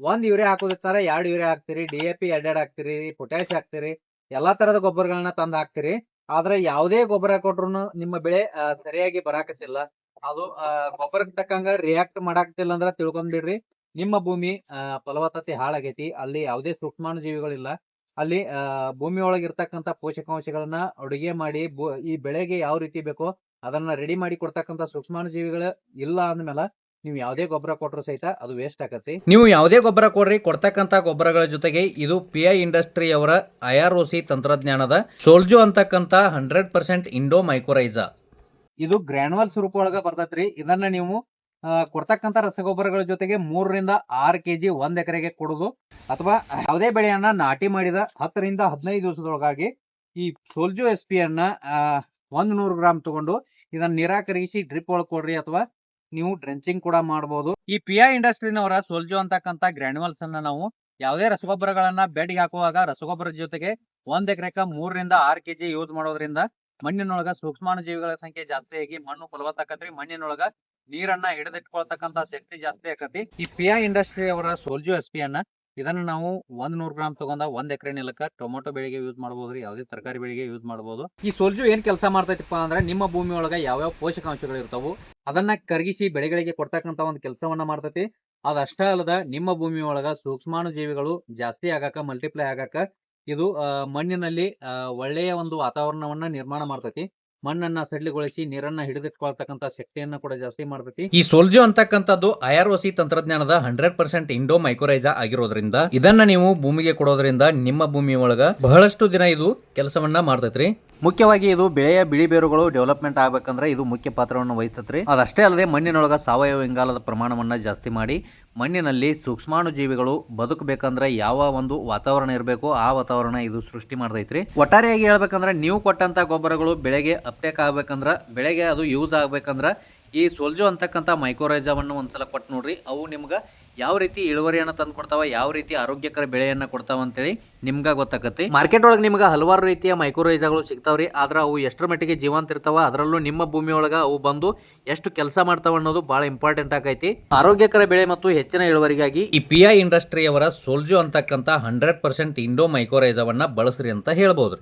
ಒಂದ್ urea ಹಾಕೋದಿರ್ತಾರ, 2 urea ಹಾಕ್ತಿರಿ, DAP ಎರಡೆರಡು ಹಾಕ್ತಿರಿ, ಪೊಟ್ಯಾಶ್ ಹಾಕ್ತಿರಿ, ಎಲ್ಲಾ ತರದ ಗೊಬ್ಬರಗಳನ್ನ ತಂದ್ ಹಾಕ್ತಿರಿ. ಆದ್ರೆ ಯಾವುದೇ ಗೊಬ್ಬರ ಕೊಟ್ರುನು ನಿಮ್ಮ ಬೆಳೆ ಸರಿಯಾಗಿ ಬರಾಕತ್ತಿಲ್ಲ. ಅದು ಗೊಬ್ಬರಕ್ಕೆ ತಕ್ಕಂಗ ರಿಯಾಕ್ಟ್ ಮಾಡಾಕತ್ತಿಲ್ಲ ಅಂದ್ರ ತಿಳ್ಕೊಂಡ್ಬಿಡ್ರಿ, ನಿಮ್ಮ ಭೂಮಿ ಫಲವತ್ತತೆ ಹಾಳಾಗೈತಿ. ಅಲ್ಲಿ ಯಾವುದೇ ಸೂಕ್ಷ್ಮಾಣು ಜೀವಿಗಳಿಲ್ಲ. ಅಲ್ಲಿ ಭೂಮಿ ಒಳಗಿರ್ತಕ್ಕಂಥ ಪೋಷಕಾಂಶಗಳನ್ನ ಅಡುಗೆ ಮಾಡಿ ಈ ಬೆಳೆಗೆ ಯಾವ ರೀತಿ ಬೇಕೋ ಅದನ್ನ ರೆಡಿ ಮಾಡಿ ಕೊಡ್ತಕ್ಕಂಥ ಸೂಕ್ಷ್ಮಾಣು ಜೀವಿಗಳು ಇಲ್ಲ ಅಂದ್ಮೇಲೆ ನೀವು ಯಾವುದೇ ಗೊಬ್ಬರ ಕೊಟ್ಟರು ಸಹಿತ ಅದು ವೇಸ್ಟ್ ಆಗತ್ತೆ. ನೀವು ಯಾವುದೇ ಗೊಬ್ಬರ ಕೊಡ್ರಿ, ಕೊಡ್ತಕ್ಕಂಥ ಗೊಬ್ಬರಗಳ ಜೊತೆಗೆ ಇದು PI ಇಂಡಸ್ಟ್ರಿ ಅವರ IROC ತಂತ್ರಜ್ಞಾನದ ಸೋಲ್ಜೋ ಅಂತಕ್ಕಂಥ 100% ಇಂಡೋ ಮೈಕೋರೈಜಾ, ಇದು ಗ್ರಾನ್ಯುವಲ್ಸ್ ರೂಪ ಒಳಗ ಬರ್ತೈತ್ರಿ. ಇದನ್ನ ನೀವು ಕೊಡ್ತಕ್ಕಂಥ ರಸಗೊಬ್ಬರಗಳ ಜೊತೆಗೆ 3 ರಿಂದ 6 kg 1 ಎಕರೆಗೆ ಕೊಡುದು, ಅಥವಾ ಯಾವುದೇ ಬೆಳೆಯನ್ನ ನಾಟಿ ಮಾಡಿದ 10 ರಿಂದ 15 ದಿವಸದೊಳಗಾಗಿ ಈ ಸೋಲ್ಜೋ SP ಅನ್ನ 100 ಗ್ರಾಮ್ ತಗೊಂಡು ಇದನ್ನ ನಿರಾಕರಿಸಿ ಡ್ರಿಪ್ ಒಳಗೆ ಕೊಡ್ರಿ, ಅಥವಾ ನೀವು ಡ್ರೆಂಚಿಂಗ್ ಕೂಡ ಮಾಡಬಹುದು. ಈ PI ಇಂಡಸ್ಟ್ರಿನವರ ಸೋಲ್ಜೋ ಅಂತಕ್ಕಂಥ ಗ್ರಾನ್ಯುವಲ್ಸ್ ಅನ್ನ ನಾವು ಯಾವುದೇ ರಸಗೊಬ್ಬರಗಳನ್ನ ಬೆಡ್ಗೆ ಹಾಕುವಾಗ ರಸಗೊಬ್ಬರದ ಜೊತೆಗೆ 1 ಎಕರೆಕ 3 ರಿಂದ 6 kg ಯೂಸ್ ಮಾಡೋದ್ರಿಂದ ಮಣ್ಣಿನೊಳಗ ಸೂಕ್ಷ್ಮಾಣು ಜೀವಿಗಳ ಸಂಖ್ಯೆ ಜಾಸ್ತಿ ಆಗಿ ಮಣ್ಣು ಫಲವತ್ತಾಕತ್ರಿ. ಮಣ್ಣಿನೊಳಗ ನೀರನ್ನ ಹಿಡಿದಿಟ್ಕೊಳ್ತಕ್ಕಂಥ ಶಕ್ತಿ ಜಾಸ್ತಿ ಆಕತಿ. ಈ PI ಇಂಡಸ್ಟ್ರಿ ಅವರ ಸೋಲ್ಜೋ SP ಅನ್ನ ಇದನ್ನ ನಾವು 100 ಗ್ರಾಮ್ ತಗೊಂಡ 1 ಎಕರೆ ನೆಲಕ್ಕ ಟೊಮೊಟೊ ಬೆಳೆಗೆ ಯೂಸ್ ಮಾಡಬಹುದ್ರಿ, ಯಾವುದೇ ತರಕಾರಿ ಬೆಳೆಗೆ ಯೂಸ್ ಮಾಡಬಹುದು. ಈ ಸೋಲ್ಜೋ ಏನ್ ಕೆಲಸ ಮಾಡ್ತೈತಿಪ್ಪ ಅಂದ್ರೆ ನಿಮ್ಮ ಭೂಮಿ ಒಳಗ ಯಾವ್ಯಾವ ಪೋಷಕಾಂಶಗಳು ಇರ್ತಾವು ಅದನ್ನ ಕರಗಿಸಿ ಬೆಳೆಗಳಿಗೆ ಕೊಡ್ತಕ್ಕಂಥ ಒಂದು ಕೆಲಸವನ್ನ ಮಾಡ್ತೈತಿ. ಅದಷ್ಟೇ ಅಲ್ಲದ ನಿಮ್ಮ ಭೂಮಿ ಒಳಗ ಸೂಕ್ಷ್ಮಾಣು ಜೀವಿಗಳು ಜಾಸ್ತಿ ಆಗಾಕ, ಮಲ್ಟಿಪ್ಲೈ ಆಗಾಕ ಇದು ಮಣ್ಣಿನಲ್ಲಿ ಒಳ್ಳೆಯ ಒಂದು ವಾತಾವರಣವನ್ನ ನಿರ್ಮಾಣ ಮಾಡ್ತೈತಿ. ಮಣ್ಣನ್ನ ಸಡಿಲಗೊಳಿಸಿ ನೀರನ್ನ ಹಿಡಿದಿಟ್ಕೊಳ್ತಕ್ಕಂಥ ಶಕ್ತಿಯನ್ನ ಕೂಡ ಜಾಸ್ತಿ ಮಾಡ್ತೈತಿ. ಈ ಸೋಲ್ಜೋ ಅಂತಕ್ಕಂಥದ್ದು IROC ತಂತ್ರಜ್ಞಾನದ 100% ಇಂಡೋ ಮೈಕೋರೈಜಾ ಆಗಿರೋದ್ರಿಂದ ಇದನ್ನ ನೀವು ಭೂಮಿಗೆ ಕೊಡೋದ್ರಿಂದ ನಿಮ್ಮ ಭೂಮಿ ಒಳಗ ಬಹಳಷ್ಟು ದಿನ ಇದು ಕೆಲಸವನ್ನ ಮಾಡ್ತೈತ್ರಿ. ಮುಖ್ಯವಾಗಿ ಇದು ಬೆಳೆಯ ಬಿಳಿ ಬೇರುಗಳು ಡೆವಲಪ್ಮೆಂಟ್ ಆಗ್ಬೇಕಂದ್ರೆ ಇದು ಮುಖ್ಯ ಪಾತ್ರವನ್ನು ವಹಿಸ್ತೈತ್ರಿ. ಅದಷ್ಟೇ ಅಲ್ಲದೆ ಮಣ್ಣಿನೊಳಗ ಸಾವಯವ ಇಂಗಾಲದ ಪ್ರಮಾಣವನ್ನ ಜಾಸ್ತಿ ಮಾಡಿ ಮಣ್ಣಿನಲ್ಲಿ ಸೂಕ್ಷ್ಮಾಣು ಜೀವಿಗಳು ಬದುಕಬೇಕಂದ್ರೆ ಯಾವ ಒಂದು ವಾತಾವರಣ ಇರಬೇಕು ಆ ವಾತಾವರಣ ಇದು ಸೃಷ್ಟಿ ಮಾಡ್ತೈತ್ರಿ. ಒಟ್ಟಾರೆಯಾಗಿ ಹೇಳ್ಬೇಕಂದ್ರೆ ನೀವು ಕೊಟ್ಟಂತ ಗೊಬ್ಬರಗಳು ಬೆಳೆಗೆ ಅಪ್ಟೇಕ್ ಆಗ್ಬೇಕಂದ್ರ, ಬೆಳೆಗೆ ಅದು ಯೂಸ್ ಆಗ್ಬೇಕಂದ್ರ ಈ ಸೋಲ್ಜೋ ಅಂತಕ್ಕಂಥ ಮೈಕೋರೈಜಾವನ್ನು ಒಂದ್ಸಲ ಕೊಟ್ಟು ನೋಡ್ರಿ. ಅವು ನಿಮ್ಗೆ ಯಾವ ರೀತಿ ಇಳುವರಿಯನ್ನು ತಂದು ಕೊಡ್ತಾವ, ಯಾವ ರೀತಿ ಆರೋಗ್ಯಕರ ಬೆಳೆಯನ್ನ ಕೊಡ್ತಾವ ಅಂತೇಳಿ ನಿಮ್ಗೆ ಗೊತ್ತಾಗತ್ತೆ. ಮಾರ್ಕೆಟ್ ಒಳಗೆ ನಿಮ್ಗೆ ಹಲವಾರು ರೀತಿಯ ಮೈಕೋರೈಜಾಗಳು ಸಿಗ್ತಾವ್ರಿ. ಆದ್ರೆ ಅವು ಎಷ್ಟರ ಮಟ್ಟಿಗೆ ಜೀವಂತ ಇರ್ತಾವ, ಅದರಲ್ಲೂ ನಿಮ್ಮ ಭೂಮಿ ಒಳಗ ಅವು ಬಂದು ಎಷ್ಟು ಕೆಲಸ ಮಾಡ್ತಾವ ಅನ್ನೋದು ಬಹಳ ಇಂಪಾರ್ಟೆಂಟ್ ಆಗೈತಿ. ಆರೋಗ್ಯಕರ ಬೆಳೆ ಮತ್ತು ಹೆಚ್ಚಿನ ಇಳುವರಿಗಾಗಿ ಈ PI ಇಂಡಸ್ಟ್ರಿ ಅವರ ಸೋಲ್ಜೋ ಅಂತಕ್ಕಂಥ 100% ಇಂಡೋ ಮೈಕೋರೈಜಾವನ್ನ ಬಳಸ್ರಿ ಅಂತ ಹೇಳ್ಬೋದ್ರಿ.